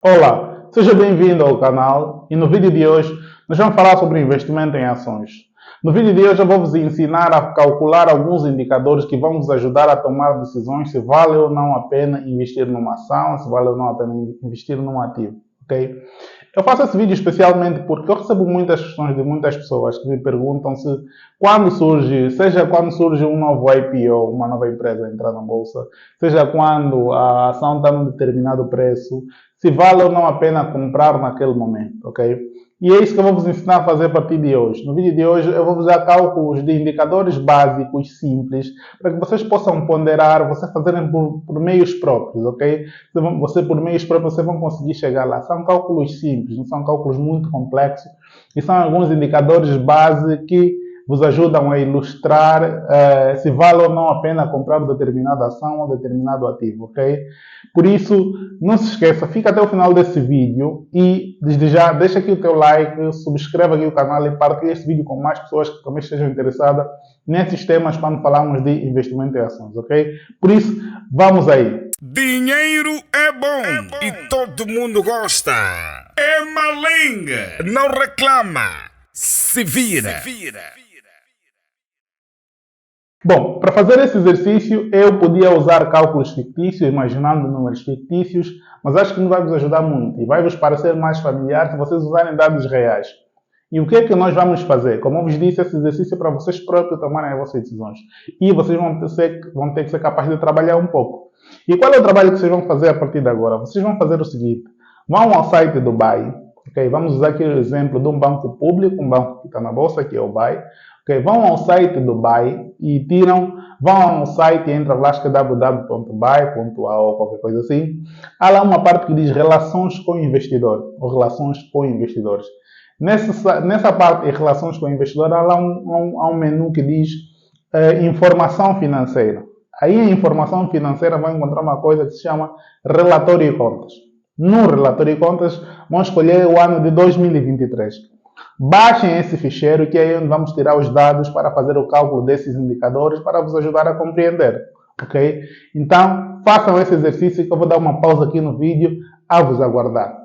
Olá, seja bem-vindo ao canal e no vídeo de hoje nós vamos falar sobre investimento em ações. No vídeo de hoje eu vou vos ensinar a calcular alguns indicadores que vão vos ajudar a tomar decisões se vale ou não a pena investir numa ação, se vale ou não a pena investir num ativo, ok? Eu faço esse vídeo especialmente porque eu recebo muitas questões de muitas pessoas que me perguntam se quando surge um novo IPO, uma nova empresa entrar na bolsa, seja quando a ação está num determinado preço, se vale ou não a pena comprar naquele momento, ok? E é isso que eu vou vos ensinar a fazer a partir de hoje. No vídeo de hoje eu vou vos dar cálculos de indicadores básicos, simples, para que vocês possam ponderar, vocês fazerem por meios próprios, ok? Você por meios próprios vocês vão conseguir chegar lá. São cálculos simples, não são cálculos muito complexos e são alguns indicadores base que vos ajudam a ilustrar se vale ou não a pena comprar determinada ação ou determinado ativo, ok? Por isso, não se esqueça, fica até o final desse vídeo e desde já deixa aqui o teu like, subscreva aqui o canal e partilhe este vídeo com mais pessoas que também estejam interessadas nesses temas quando falamos de investimento em ações, ok? Por isso, vamos aí. Dinheiro é bom e todo mundo gosta. É malenga, não reclama, se vira. Bom, para fazer esse exercício eu podia usar cálculos fictícios, imaginando números fictícios, mas acho que não vai vos ajudar muito e vai vos parecer mais familiar se vocês usarem dados reais. E o que é que nós vamos fazer? Como eu vos disse, esse exercício é para vocês próprios tomarem as vossas decisões. E vocês vão ter que ser capazes de trabalhar um pouco. E qual é o trabalho que vocês vão fazer a partir de agora? Vocês vão fazer o seguinte: vão ao site do BAE, ok? Vamos usar aqui o exemplo de um banco público, um banco que está na bolsa, que é o BAE. Okay? Vão ao site do BAE e vão ao site e entram lá, acho que é www.bae.a ou qualquer coisa assim. Há lá uma parte que diz relações com o investidor, ou relações com investidores. Nessa parte de relações com o investidor, há lá um menu que diz informação financeira. Aí em informação financeira vão encontrar uma coisa que se chama relatório de contas. No relatório de contas vão escolher o ano de 2023. Baixem esse ficheiro que é onde vamos tirar os dados para fazer o cálculo desses indicadores para vos ajudar a compreender, ok? Então, façam esse exercício que eu vou dar uma pausa aqui no vídeo a vos aguardar.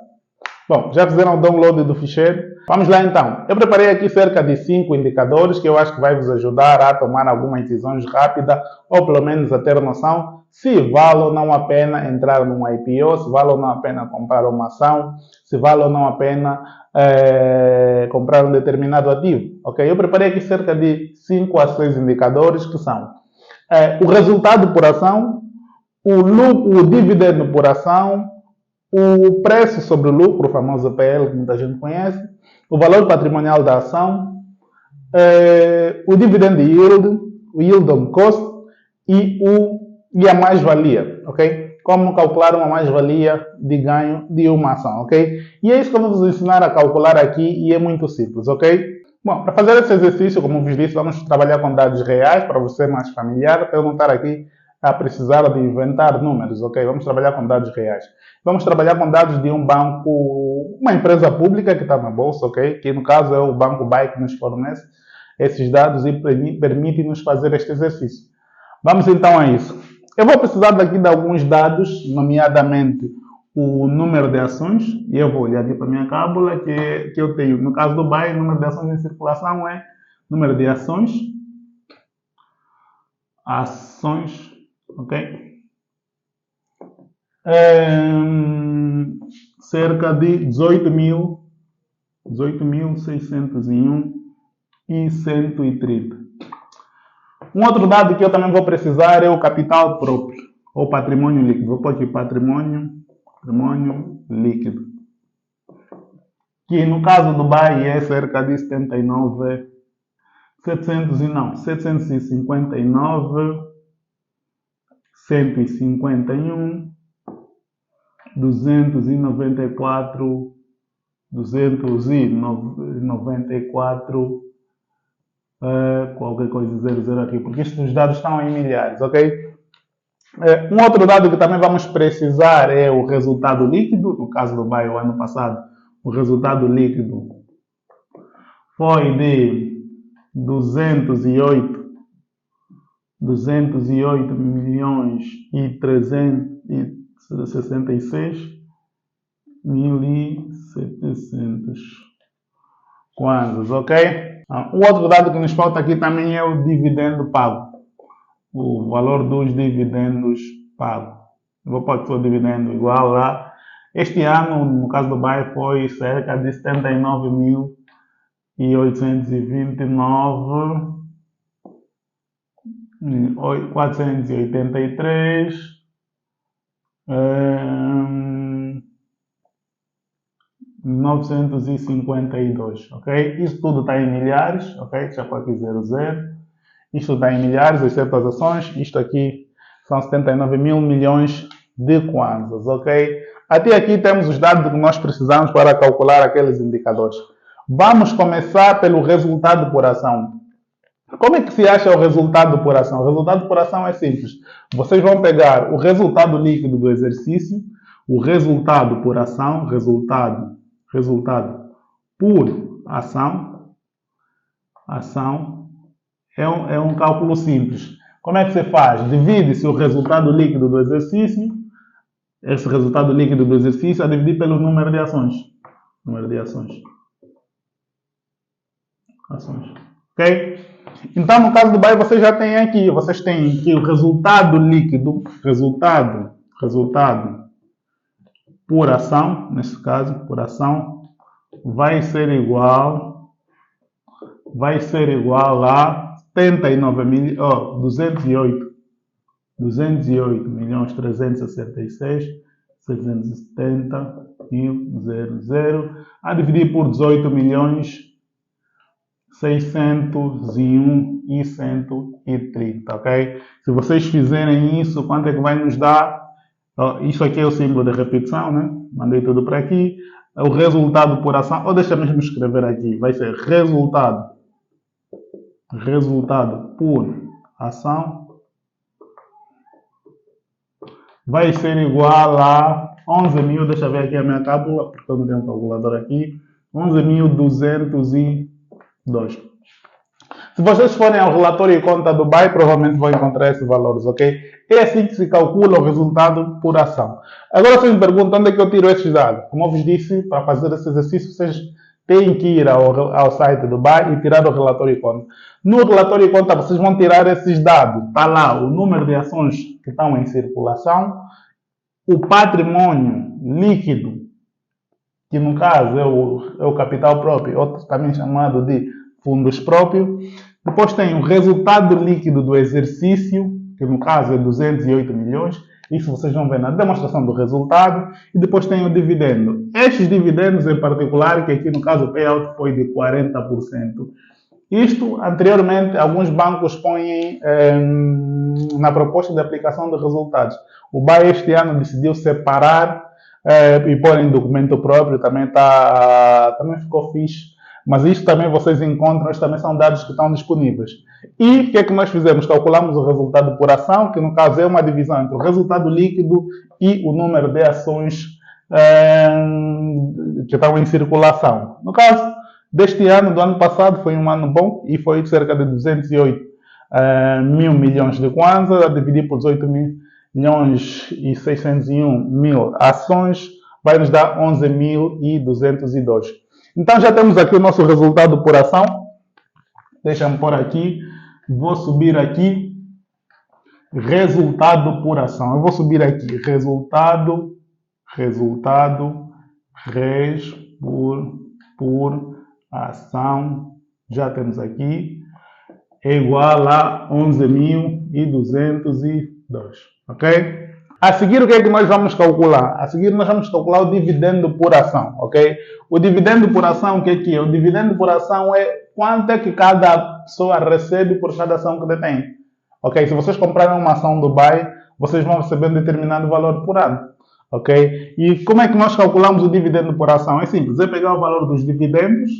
Bom, já fizeram o download do ficheiro? Vamos lá então. Eu preparei aqui cerca de 5 indicadores que eu acho que vai vos ajudar a tomar algumas decisões rápidas ou pelo menos a ter noção se vale ou não a pena entrar num IPO, se vale ou não a pena comprar uma ação, se vale ou não a pena comprar um determinado ativo. Ok? Eu preparei aqui cerca de 5 a 6 indicadores que são o resultado por ação, o dividendo por ação, o preço sobre o lucro, o famoso PL, que muita gente conhece, o valor patrimonial da ação, o dividend yield, o yield on cost e a mais-valia, ok? Como calcular uma mais-valia de ganho de uma ação, ok? E é isso que eu vou vos ensinar a calcular aqui e é muito simples, ok? Bom, para fazer esse exercício, como vos disse, vamos trabalhar com dados reais para você ser mais familiar, para eu não estar aqui a precisar de inventar números, ok? Vamos trabalhar com dados reais. Vamos trabalhar com dados de um banco, uma empresa pública que está na bolsa, ok? Que no caso é o Banco BAE que nos fornece esses dados e permite-nos fazer este exercício. Vamos então a isso. Eu vou precisar daqui de alguns dados, nomeadamente o número de ações, e eu vou olhar aqui para a minha cábula que eu tenho. No caso do BAE, o número de ações em circulação é número de ações, ok? Cerca de 18.601 e 130. Um outro dado que eu também vou precisar é o capital próprio, ou patrimônio líquido. Vou pôr aqui patrimônio líquido. Que no caso do BAE é cerca de 759, 151, 294, 294, qualquer coisa 00 aqui, porque estes dados estão em milhares, ok? Um outro dado que também vamos precisar é o resultado líquido. No caso do BAE, o ano passado, o resultado líquido foi de 208 milhões e 366 1.700 kwanzas, ok? O outro dado que nos falta aqui também é o dividendo pago. O valor dos dividendos pagos. Vou pôr só dividendo igual lá. Este ano, no caso do BAE, foi cerca de 79.829.483. 952, ok? Isso tudo está em milhares, ok? Já foi aqui 00. Isto está em milhares, exceto as ações. Isto aqui são 79 mil milhões de kwanzas, ok? Até aqui temos os dados que nós precisamos para calcular aqueles indicadores. Vamos começar pelo resultado por ação. Como é que se acha o resultado por ação? O resultado por ação é simples. Vocês vão pegar o resultado líquido do exercício, o resultado por ação, resultado por ação, é um cálculo simples. Como é que se faz? Divide-se o resultado líquido do exercício, esse resultado líquido do exercício a dividir pelo número de ações. Ok? Então, no caso do BAE, vocês já têm aqui, vocês têm aqui o resultado líquido, resultado por ação, nesse caso, por ação, vai ser igual a 208.366.770.000 a dividir por 18.601.130, ok? Se vocês fizerem isso, quanto é que vai nos dar? Isso aqui é o símbolo de repetição, né? Mandei tudo para aqui. O resultado por ação, ou deixa mesmo escrever aqui, vai ser resultado por ação vai ser igual a 11.000, deixa eu ver aqui a minha cábula, porque eu não tenho um calculador aqui, 11.202. Se vocês forem ao relatório e conta do BAE, provavelmente vão encontrar esses valores, ok? É assim que se calcula o resultado por ação. Agora vocês me perguntam onde é que eu tiro esses dados. Como eu vos disse, para fazer esse exercício, vocês têm que ir ao site do BAE e tirar o relatório e conta. No relatório e conta, vocês vão tirar esses dados. Está lá o número de ações que estão em circulação, o patrimônio líquido, que no caso é o capital próprio, outro também chamado de fundos próprios. Depois tem o resultado líquido do exercício, que no caso é 208 milhões. Isso vocês vão ver na demonstração do resultado. E depois tem o dividendo. Estes dividendos em particular, que aqui no caso o payout foi de 40%. Isto, anteriormente, alguns bancos põem na proposta de aplicação de resultados. O BAE este ano decidiu separar e pôr em documento próprio. Também ficou fixe. Mas isto também vocês encontram, estes também são dados que estão disponíveis. E o que é que nós fizemos? Calculamos o resultado por ação, que no caso é uma divisão entre o resultado líquido e o número de ações que estão em circulação. No caso deste ano, do ano passado, foi um ano bom e foi cerca de 208 mil milhões de kwanza, a dividir por 18.601.000 ações, vai nos dar 11.202. Então já temos aqui o nosso resultado por ação. Deixa-me pôr aqui. Vou subir aqui. Resultado por ação. Eu vou subir aqui. Resultado por ação. Já temos aqui. É igual a 11.202. Ok? A seguir, o que é que nós vamos calcular? A seguir, nós vamos calcular o dividendo por ação, ok? O dividendo por ação, o que é que é? O dividendo por ação é quanto é que cada pessoa recebe por cada ação que detém. Ok? Se vocês comprarem uma ação do BAE, vocês vão receber um determinado valor por ano, ok? E como é que nós calculamos o dividendo por ação? É simples, é pegar o valor dos dividendos,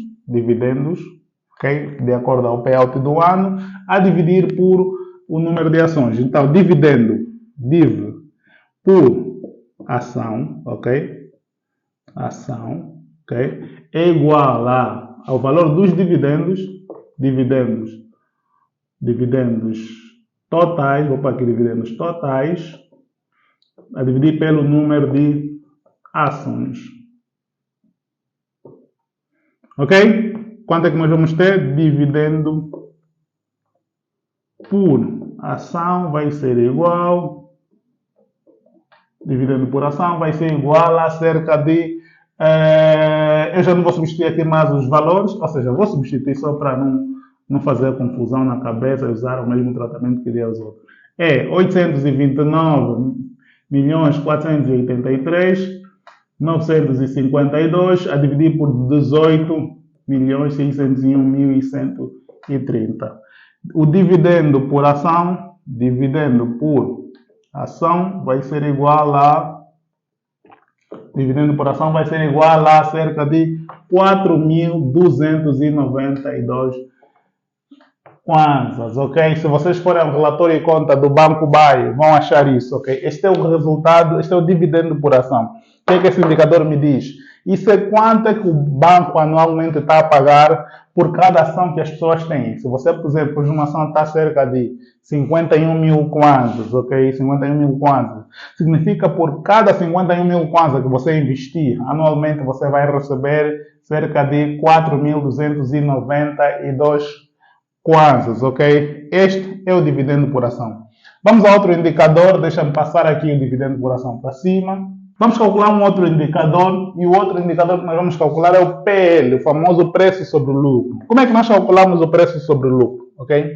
ok? De acordo ao payout do ano, a dividir por o número de ações. Então, dividendo, por ação, ok? Ação, ok? É igual ao valor dos dividendos totais, vou para aqui dividendos totais, a dividir pelo número de ações, Ok? Quanto é que nós vamos ter? Dividendo por ação vai ser igual. Dividendo por ação vai ser igual a cerca de... eu já não vou substituir aqui mais os valores, ou seja, vou substituir só para não fazer confusão na cabeça e usar o mesmo tratamento que dei aos outros. É 829.483.952 a dividir por 18.601.130. O dividendo por ação vai ser igual a... Dividendo por ação vai ser igual a cerca de 4.292 kwanzas, ok? Se vocês forem ao relatório e conta do Banco BAE, vão achar isso, ok? Este é o resultado, este é o dividendo por ação. O que é que esse indicador me diz? Isso é quanto é que o banco anualmente está a pagar por cada ação que as pessoas têm. Se você, por exemplo, uma ação está cerca de 51 mil kwanzas, ok? 51 mil kwanzas. Significa por cada 51 mil kwanzas que você investir, anualmente você vai receber cerca de 4.292 kwanzas, ok? Este é o dividendo por ação. Vamos a outro indicador, deixa-me passar aqui o dividendo por ação para cima. Vamos calcular um outro indicador, e o outro indicador que nós vamos calcular é o PL, o famoso preço sobre o lucro. Como é que nós calculamos o preço sobre o lucro, ok?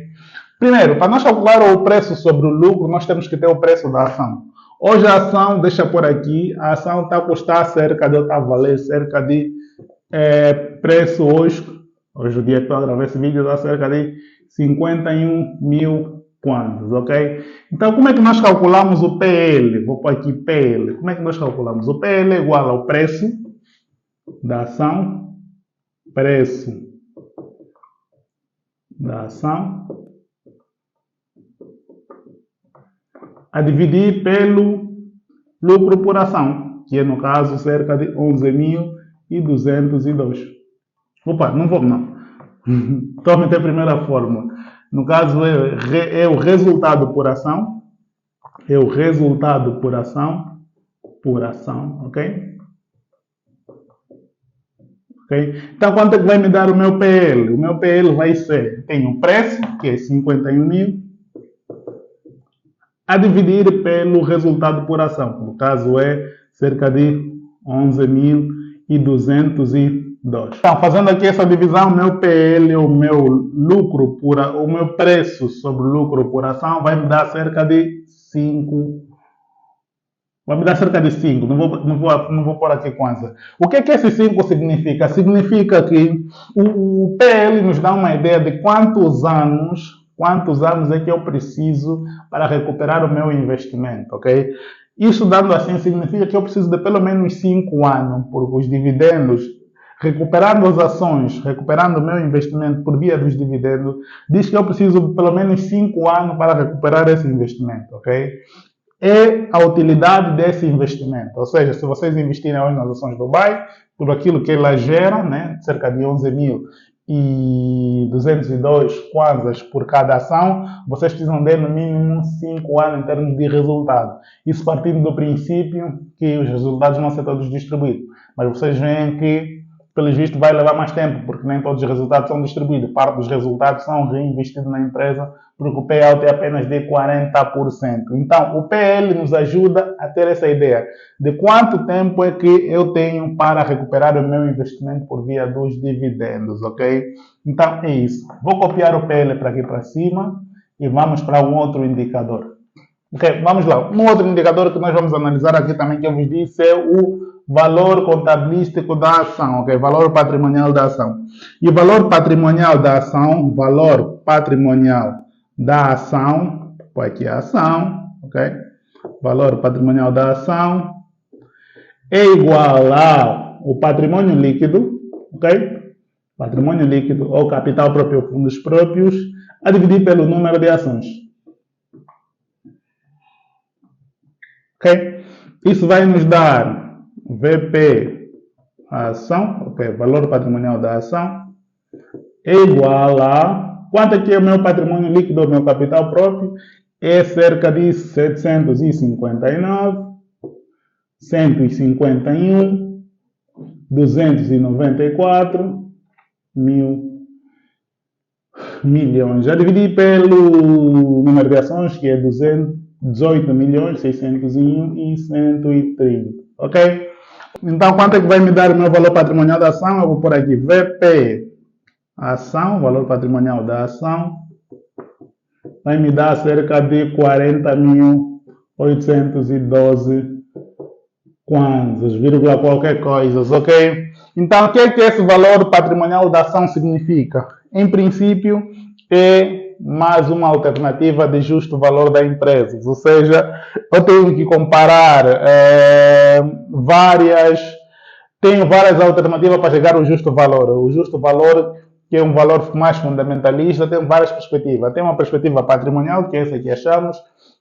Primeiro, para nós calcular o preço sobre o lucro, nós temos que ter o preço da ação. Hoje a ação, deixa por aqui, a ação está a custar cerca de, está a valer cerca de, preço hoje o dia que estou a gravar esse vídeo, dá cerca de 51 mil kwanzas, ok? Então, como é que nós calculamos o PL? Vou pôr aqui PL. Como é que nós calculamos? O PL é igual ao preço da ação, a dividir pelo lucro por ação, que é, no caso, cerca de 11.202. Opa, não vou, não. Estou a meter a primeira fórmula. No caso, é o resultado por ação. É o resultado por ação, ok? Ok? Então, quanto é que vai me dar o meu PL? O meu PL vai ser, tem o preço, que é 51 mil, a dividir pelo resultado por ação. No caso, é cerca de 11.202. Então, fazendo aqui essa divisão, o meu PL, o meu lucro o meu preço sobre lucro por ação vai me dar cerca de 5. Vai me dar cerca de 5. Não vou pôr aqui quanto. O que é que esse 5 significa? Significa que o PL nos dá uma ideia de quantos anos é que eu preciso para recuperar o meu investimento, ok? Isso dando assim significa que eu preciso de pelo menos 5 anos, porque os dividendos, recuperando as ações, recuperando o meu investimento por via dos dividendos, diz que eu preciso de pelo menos 5 anos para recuperar esse investimento, ok? É a utilidade desse investimento. Ou seja, se vocês investirem hoje nas ações do BAE, tudo aquilo que elas geram, né, cerca de 11.202 kwanzas por cada ação, vocês precisam de no mínimo 5 anos em termos de resultado. Isso partindo do princípio que os resultados não são todos distribuídos. Mas vocês veem que, pelo visto, vai levar mais tempo, porque nem todos os resultados são distribuídos. Parte dos resultados são reinvestidos na empresa, porque o payout é apenas de 40%. Então, o PL nos ajuda a ter essa ideia de quanto tempo é que eu tenho para recuperar o meu investimento por via dos dividendos, ok? Então, é isso. Vou copiar o PL para aqui para cima e vamos para um outro indicador. Ok, vamos lá. Um outro indicador que nós vamos analisar aqui também, que eu vos disse, é o valor contabilístico da ação, ok? Valor patrimonial da ação. E o valor patrimonial da ação, põe aqui a ação, ok? Valor patrimonial da ação é igual ao patrimônio líquido, ok? Patrimônio líquido ou capital próprio ou fundos próprios, a dividir pelo número de ações. Ok? Isso vai nos dar VP, a ação, ok? Valor patrimonial da ação, é igual a... Quanto aqui é o meu patrimônio líquido, o meu capital próprio? É cerca de 759, 151, 294 milhões. Já dividi pelo número de ações, que é 18.601.130. Ok? Então, quanto é que vai me dar o meu valor patrimonial da ação? Eu vou por aqui, VP, ação, valor patrimonial da ação, vai me dar cerca de 40.812 kwanzas, vírgula qualquer coisa, ok? Então, o que é que esse valor patrimonial da ação significa? Em princípio, é mais uma alternativa de justo valor da empresa. Ou seja, eu tenho que comparar tenho várias alternativas para chegar ao justo valor. O justo valor, que é um valor mais fundamentalista, tem várias perspectivas. Tem uma perspectiva patrimonial, que é essa que achamos.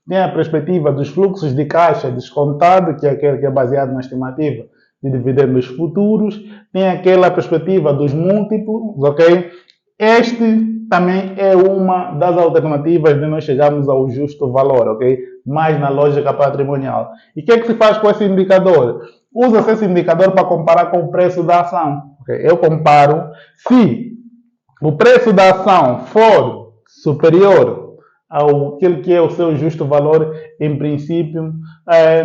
Tem a perspectiva dos fluxos de caixa descontado, que é aquele que é baseado na estimativa de dividendos futuros. Tem aquela perspectiva dos múltiplos, ok? Este também é uma das alternativas de nós chegarmos ao justo valor, ok? Mais na lógica patrimonial. E o que é que se faz com esse indicador? Usa-se esse indicador para comparar com o preço da ação. Okay? Eu comparo se o preço da ação for superior ao que é o seu justo valor, em princípio,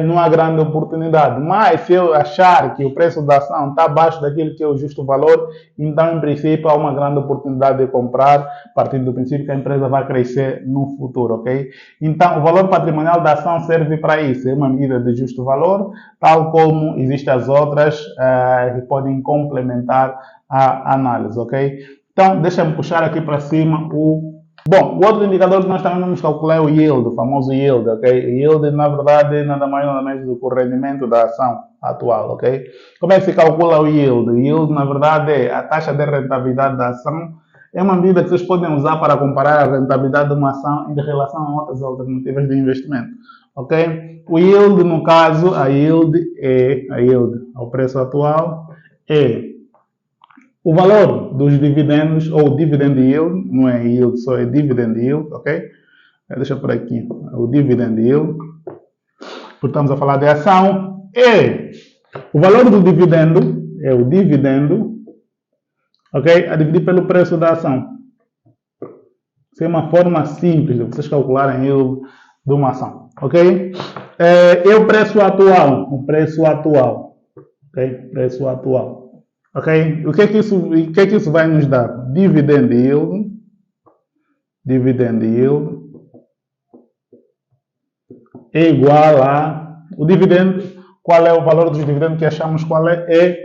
não há grande oportunidade. Mas se eu achar que o preço da ação está abaixo daquilo que é o justo valor, então, em princípio, há uma grande oportunidade de comprar, partindo do princípio que a empresa vai crescer no futuro, ok? Então, o valor patrimonial da ação serve para isso. É uma medida de justo valor, tal como existem as outras que podem complementar a análise, ok? Então, deixa-me puxar aqui para cima Bom, o outro indicador que nós também vamos calcular é o yield, o famoso yield, ok? O yield, na verdade, é nada mais nada menos do que o rendimento da ação atual, ok? Como é que se calcula o yield? O yield, na verdade, é a taxa de rentabilidade da ação. É uma medida que vocês podem usar para comparar a rentabilidade de uma ação em relação a outras alternativas de investimento, ok? O yield, no caso, a yield, ao preço atual, é o valor dos dividendos, ou dividend yield, não é yield, só é dividend yield, ok? Deixa por aqui, o dividend yield. Porque estamos a falar de ação. E o valor do dividendo, é o dividendo, ok? A dividir pelo preço da ação. Isso é uma forma simples de vocês calcularem yield de uma ação, ok? E o preço atual, ok? Preço atual. Ok? O que é que isso vai nos dar? Dividend yield. Dividend yield é igual a... O dividendo, qual é o valor dos dividendos que achamos qual é? É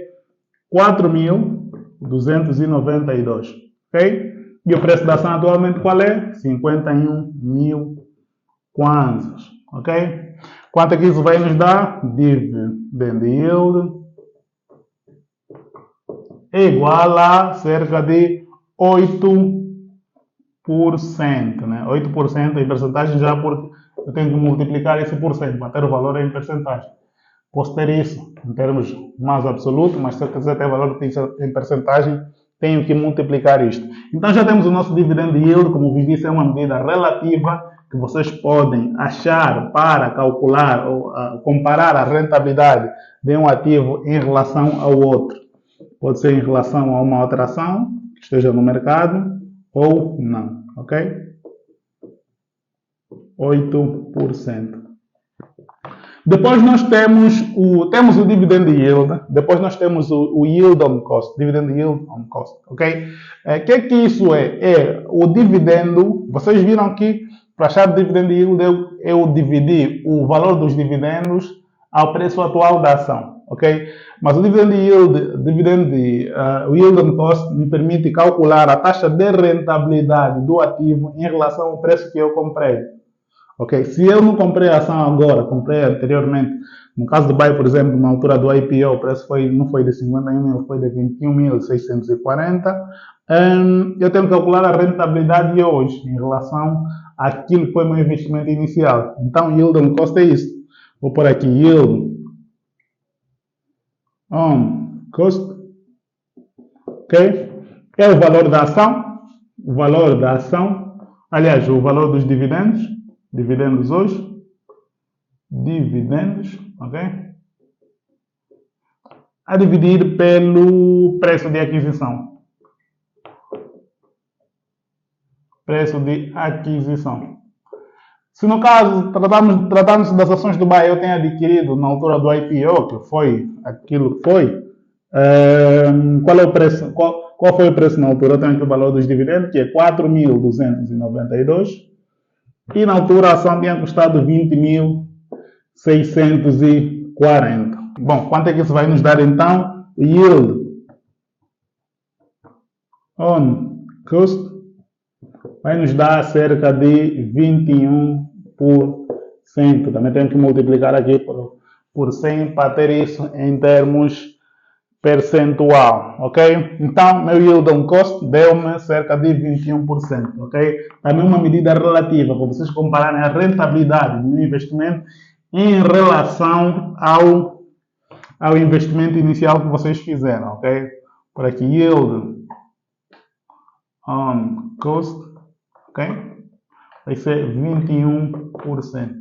4.292. Ok? E o preço da ação atualmente qual é? 51.000 kwanzas. Ok? Quanto é que isso vai nos dar? Dividend yield é igual a cerca de 8%, né? 8% em percentagem, já porque eu tenho que multiplicar esse por cento, para ter o valor em percentagem. Posso ter isso em termos mais absolutos, mas se eu quiser ter valor em percentagem, tenho que multiplicar isto. Então já temos o nosso dividend yield, como vos disse, é uma medida relativa que vocês podem achar para calcular ou comparar a rentabilidade de um ativo em relação ao outro. Pode ser em relação a uma outra ação que esteja no mercado ou não, ok? 8%. Depois nós temos o dividend yield, depois nós temos o yield on cost, dividend yield on cost, ok? O que é que isso é? É o dividendo, vocês viram que para achar dividend yield eu dividi o valor dos dividendos ao preço atual da ação, ok? Mas o dividend yield, o yield on cost me permite calcular a taxa de rentabilidade do ativo em relação ao preço que eu comprei. Ok? Se eu não comprei a ação agora, comprei anteriormente, no caso do BAE, por exemplo, na altura do IPO, o preço não foi de 51 mil, foi de 21.640. Eu tenho que calcular a rentabilidade de hoje em relação àquilo que foi meu investimento inicial. Então, yield on cost é isso. Vou pôr aqui yield on cost, ok? É o valor da ação, aliás, o valor dos dividendos hoje, ok? A dividir pelo preço de aquisição, preço de aquisição. Se no caso tratamos das ações do BAE eu tenho adquirido na altura do IPO, que foi aquilo que foi, qual é o preço? Qual foi o preço na altura? Eu tenho aqui o valor dos dividendos, que é 4.292, e na altura a ação tinha custado 20.640. Bom, quanto é que isso vai nos dar então? O yield on cost vai nos dar cerca de 21%. Também temos que multiplicar aqui por 100 para ter isso em termos percentual, ok? Então, meu yield on cost deu-me cerca de 21%, ok? Também uma medida relativa, para vocês compararem a rentabilidade do investimento em relação ao investimento inicial que vocês fizeram, ok? Por aqui, yield on cost, ok? Vai ser 21%,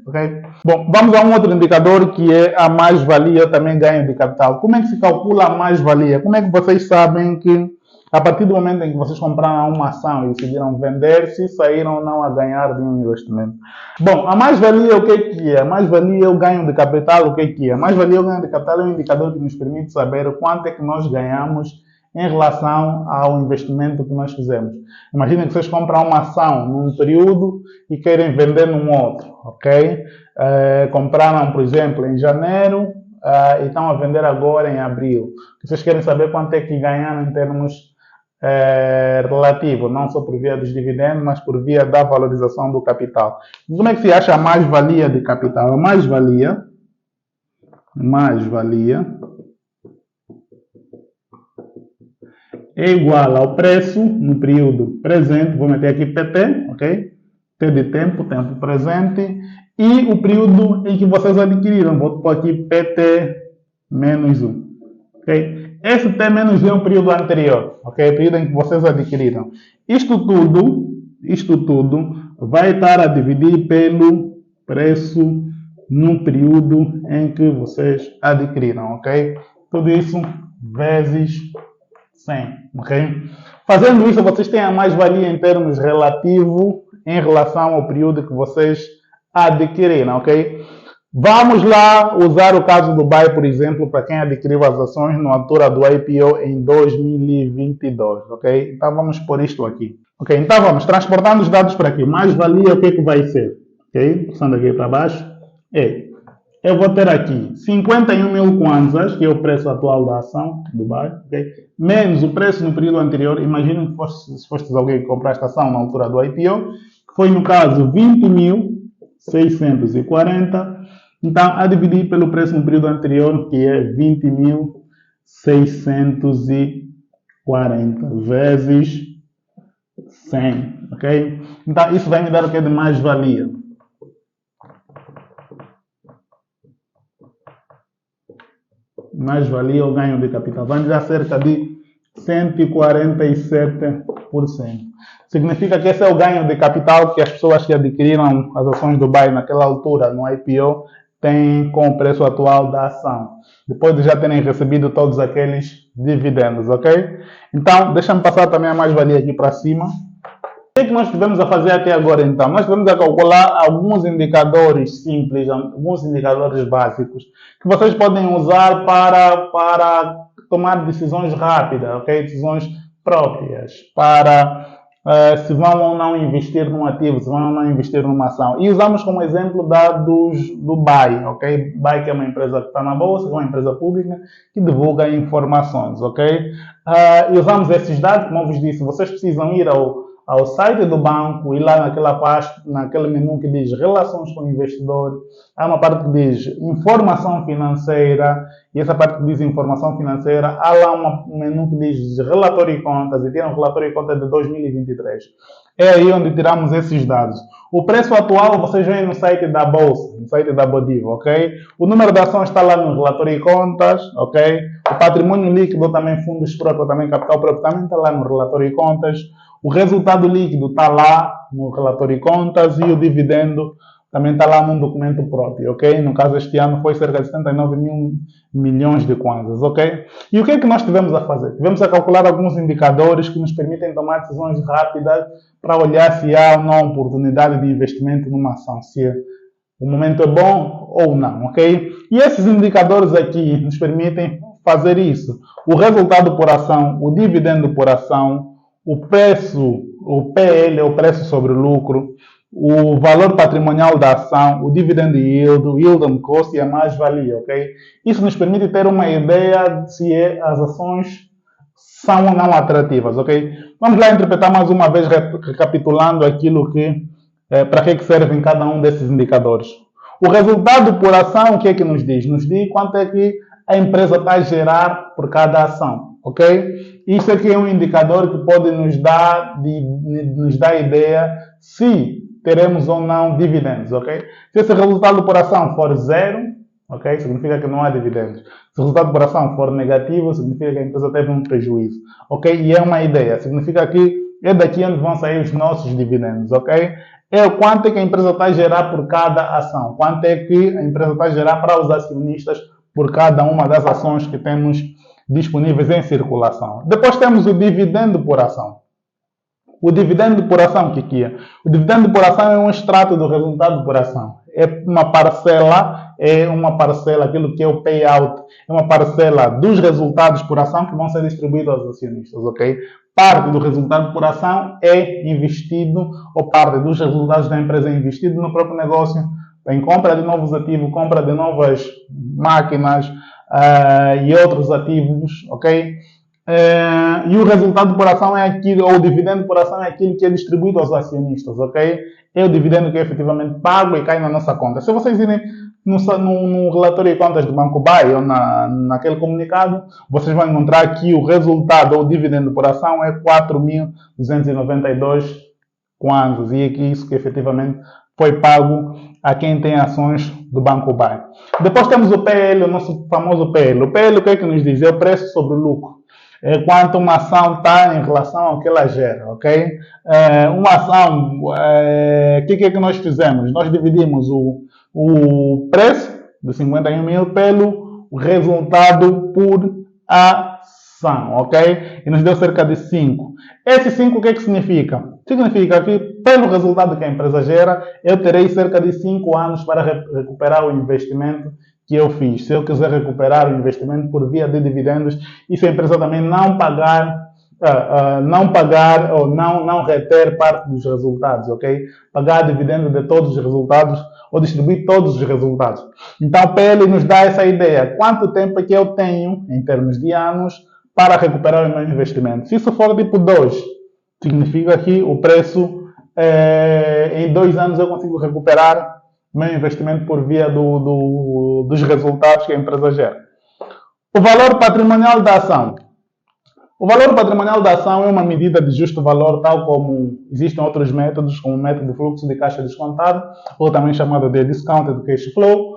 ok? Bom, vamos a um outro indicador que é a mais-valia, também ganho de capital. Como é que se calcula a mais-valia? Como é que vocês sabem que a partir do momento em que vocês compraram uma ação e decidiram vender, se saíram ou não a ganhar de um investimento? Bom, a mais-valia o que é? A mais-valia é o ganho de capital, o que é? A mais-valia, o ganho de capital é um indicador que nos permite saber quanto é que nós ganhamos em relação ao investimento que nós fizemos. Imaginem que vocês compram uma ação num período e querem vender num outro, ok? Compraram, por exemplo, em janeiro e estão a vender agora em abril. Vocês querem saber quanto é que ganharam em termos relativos, não só por via dos dividendos, mas por via da valorização do capital. Como é que se acha a mais-valia de capital? A mais-valia é igual ao preço no período presente, vou meter aqui PT, ok? T de tempo presente, e o período em que vocês adquiriram, vou pôr aqui PT menos 1, ok? Esse T menos 1 é o período anterior, ok? O período em que vocês adquiriram. Isto tudo vai estar a dividir pelo preço no período em que vocês adquiriram, ok? Tudo isso vezes 100, ok? Fazendo isso, vocês têm a mais-valia em termos relativos em relação ao período que vocês adquiriram, ok? Vamos lá usar o caso do BAE, por exemplo, para quem adquiriu as ações na altura do IPO em 2022, ok? Então vamos por isto aqui. Ok, então vamos transportando os dados para aqui. Mais-valia, o que é que vai ser? Ok, passando aqui para baixo. Eu vou ter aqui 51 mil kwanzas, que é o preço atual da ação do BAE, okay? Menos o preço no período anterior. Imagina que se fosse alguém que comprou esta ação na altura do IPO, que foi no caso 20.640. Então, a dividir pelo preço no período anterior, que é 20.640 vezes 100, ok? Então, isso vai me dar o que de mais-valia? Mais-valia ou ganho de capital. Vai me dar cerca de 147%. Significa que esse é o ganho de capital que as pessoas que adquiriram as ações do BAE naquela altura, no IPO, têm com o preço atual da ação, depois de já terem recebido todos aqueles dividendos, ok? Então, deixa-me passar também a mais-valia aqui para cima. O que nós tivemos a fazer até agora, então? Nós tivemos a calcular alguns indicadores simples, alguns indicadores básicos, que vocês podem usar para tomar decisões rápidas, ok? Decisões próprias, para se vão ou não investir num ativo, se vão ou não investir numa ação. E usamos como exemplo do BAE, ok? BAE, que é uma empresa que está na bolsa, que é uma empresa pública que divulga informações, ok? E usamos esses dados, como eu vos disse, vocês precisam ir ao site do banco e lá naquela página, naquele menu que diz relações com o investidor, há uma parte que diz informação financeira, e essa parte que diz informação financeira, há lá um menu que diz relatório e contas, e tem um relatório e contas de 2023. É aí onde tiramos esses dados. O preço atual vocês veem no site da Bolsa, no site da Bodivo, ok? O número de ações está lá no relatório e contas, ok? O patrimônio líquido, também fundos próprios, também capital próprio, também está lá no relatório e contas. O resultado líquido está lá no relatório e contas e o dividendo também está lá num documento próprio, ok? No caso, este ano foi cerca de 79 mil milhões de kwanzas, ok? E o que é que nós tivemos a fazer? Tivemos a calcular alguns indicadores que nos permitem tomar decisões rápidas para olhar se há ou não oportunidade de investimento numa ação, se o momento é bom ou não, ok? E esses indicadores aqui nos permitem fazer isso. O resultado por ação, o dividendo por ação, o preço, o PL, o preço sobre lucro, o valor patrimonial da ação, o dividend yield, o yield on cost e a mais-valia, ok? Isso nos permite ter uma ideia de se as ações são ou não atrativas, ok? Vamos lá interpretar mais uma vez, recapitulando aquilo que, para que servem cada um desses indicadores. O resultado por ação, o que é que nos diz? Nos diz quanto é que a empresa está a gerar por cada ação, ok? Isso aqui é um indicador que pode nos dar ideia se teremos ou não dividendos, ok? Se esse resultado por ação for zero, ok? Significa que não há dividendos. Se o resultado por ação for negativo, significa que a empresa teve um prejuízo, ok? E é uma ideia, significa que é daqui onde vão sair os nossos dividendos, ok? É o quanto é que a empresa está a gerar por cada ação, quanto é que a empresa está a gerar para os acionistas por cada uma das ações que temos disponíveis em circulação. Depois temos o dividendo por ação. O dividendo por ação, o que é? O dividendo por ação é um extrato do resultado por ação. É uma parcela, aquilo que é o payout, é uma parcela dos resultados por ação que vão ser distribuídos aos acionistas, ok? Parte do resultado por ação é investido, ou parte dos resultados da empresa é investido no próprio negócio, em compra de novos ativos, compra de novas máquinas e outros ativos, ok? E o resultado por ação é aquilo, ou o dividendo por ação é aquilo que é distribuído aos acionistas, ok? É o dividendo que é efetivamente pago e cai na nossa conta. Se vocês irem no relatório de contas do Banco BAE ou naquele comunicado, vocês vão encontrar que o resultado ou o dividendo por ação é 4.292 kwanzas. E é isso que efetivamente foi pago a quem tem ações do Banco BAE. Depois temos o PL, o nosso famoso PL. O PL, o que é que nos diz? É o preço sobre o lucro. É quanto uma ação está em relação ao que ela gera, ok? Uma ação, o que é que nós fizemos? Nós dividimos o preço de 51 mil pelo resultado por ação, ok? E nos deu cerca de 5. Esse 5 o que é que significa? Significa que pelo resultado que a empresa gera, eu terei cerca de 5 anos para recuperar o investimento que eu fiz. Se eu quiser recuperar o investimento por via de dividendos e se a empresa também não pagar ou não reter parte dos resultados, ok? Pagar dividendo de todos os resultados ou distribuir todos os resultados. Então, o PL nos dá essa ideia. Quanto tempo é que eu tenho, em termos de anos, para recuperar o meu investimento? Se isso for tipo 2, significa que o preço, em 2 anos eu consigo recuperar meu investimento por via dos resultados que a empresa gera. O valor patrimonial da ação. O valor patrimonial da ação é uma medida de justo valor, tal como existem outros métodos, como o método de fluxo de caixa descontado, ou também chamado de discounted cash flow,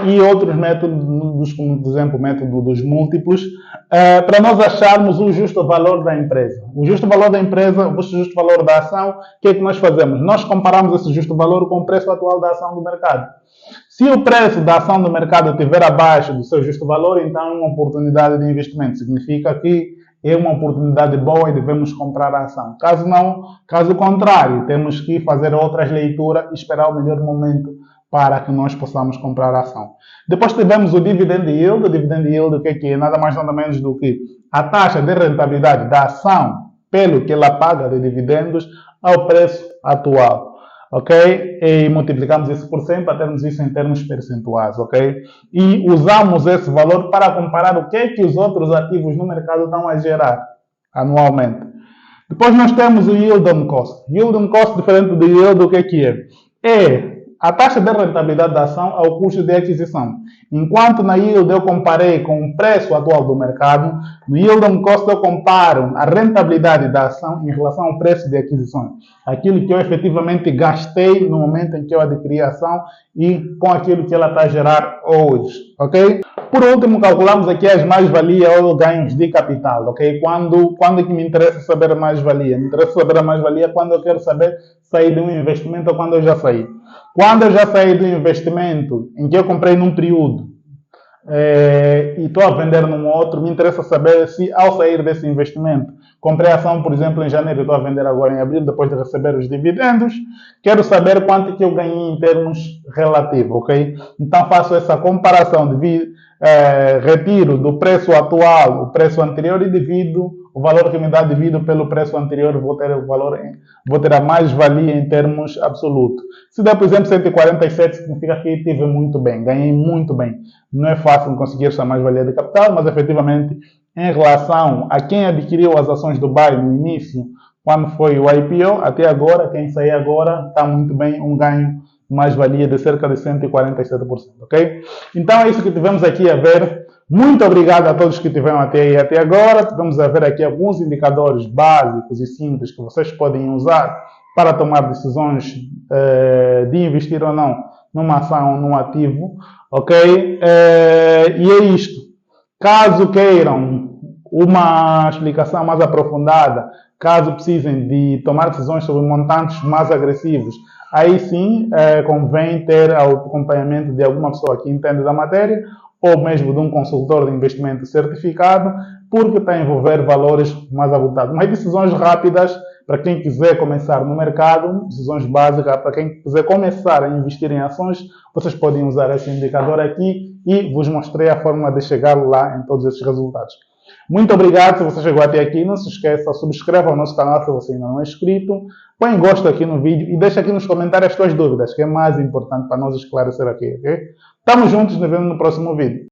e outros métodos, como por exemplo o método dos múltiplos, para nós acharmos o justo valor da empresa. O justo valor da empresa, o justo valor da ação, o que é que nós fazemos? Nós comparamos esse justo valor com o preço atual da ação do mercado. Se o preço da ação do mercado estiver abaixo do seu justo valor, então é uma oportunidade de investimento. Significa que é uma oportunidade boa e devemos comprar a ação. Caso contrário, temos que fazer outras leituras e esperar o melhor momento para que nós possamos comprar a ação. Depois tivemos o dividend yield. O dividend yield o que é? Nada mais nada menos do que a taxa de rentabilidade da ação pelo que ela paga de dividendos ao preço atual. Ok? E multiplicamos isso por 100 para termos isso em termos percentuais, ok? E usamos esse valor para comparar o que é que os outros ativos no mercado estão a gerar anualmente. Depois nós temos o yield on cost. Yield on cost, diferente do yield, o que é? É a taxa de rentabilidade da ação ao custo de aquisição. Enquanto na yield eu comparei com o preço atual do mercado, no yield on cost eu comparo a rentabilidade da ação em relação ao preço de aquisição. Aquilo que eu efetivamente gastei no momento em que eu adquiri a ação e com aquilo que ela está a gerar hoje, ok? Por último, calculamos aqui as mais-valias ou ganhos de capital, ok? Quando é que me interessa saber a mais-valia? Me interessa saber a mais-valia quando eu quero saber sair de um investimento ou quando eu já saí. Quando eu já saí do investimento, em que eu comprei num período, e estou a vender num outro, me interessa saber se, ao sair desse investimento, comprei ação, por exemplo, em janeiro, estou a vender agora em abril, depois de receber os dividendos, quero saber quanto que eu ganhei em termos relativos, ok? Então faço essa comparação, retiro do preço atual o preço anterior e divido o valor que me dá divido pelo preço anterior, vou ter a mais-valia em termos absolutos. Se der, por exemplo, 147, significa que tive muito bem, ganhei muito bem. Não é fácil conseguir essa mais-valia de capital, mas efetivamente, em relação a quem adquiriu as ações do BAI no início, quando foi o IPO, até agora, quem sair agora está muito bem, um ganho mais-valia de cerca de 147%, ok? Então é isso que tivemos aqui a ver. Muito obrigado a todos que estiveram até aí até agora. Tivemos a ver aqui alguns indicadores básicos e simples que vocês podem usar para tomar decisões de investir ou não numa ação ou num ativo, ok? E é isto. Caso queiram uma explicação mais aprofundada, caso precisem de tomar decisões sobre montantes mais agressivos, aí sim convém ter o acompanhamento de alguma pessoa que entende da matéria ou mesmo de um consultor de investimento certificado, porque está a envolver valores mais avultados. Mas decisões rápidas, para quem quiser começar no mercado, decisões básicas, para quem quiser começar a investir em ações, vocês podem usar esse indicador aqui e vos mostrei a forma de chegar lá em todos esses resultados. Muito obrigado se você chegou até aqui. Não se esqueça, subscreva o nosso canal se você ainda não é inscrito. Põe gosto aqui no vídeo e deixa aqui nos comentários as suas dúvidas, que é mais importante para nós esclarecer aqui, ok? Tamo juntos, nos vemos no próximo vídeo.